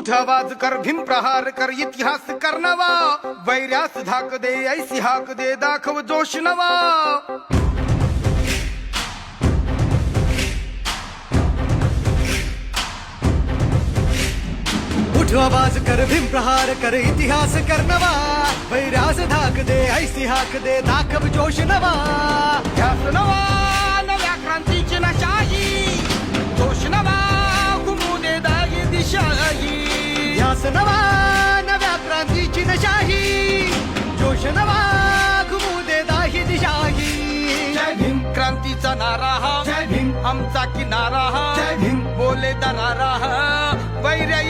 उठ आवाज कर भीम प्रहार कर इतिहास कर नवा वैर्यास धाक दे ऐसी हाक दे दाखव जोश नवा उठ आवाज कर भीम प्रहार कर इतिहास कर नवा वैरास धाक दे ऐसी हाक दे दाखव जोश नवा ध्यास नवा नव्या क्रांतीची नशाही जोश नवा घुमू दे दागी दिशाही ध्यास नवा नव्या क्रांतीची नशाही जोश नवा घुमू दे दाही दिशाही जय भीम क्रांतीचा नारा हा जय भीम आमचा किनारा हा जय भीम बोले दरारा हा वैर्य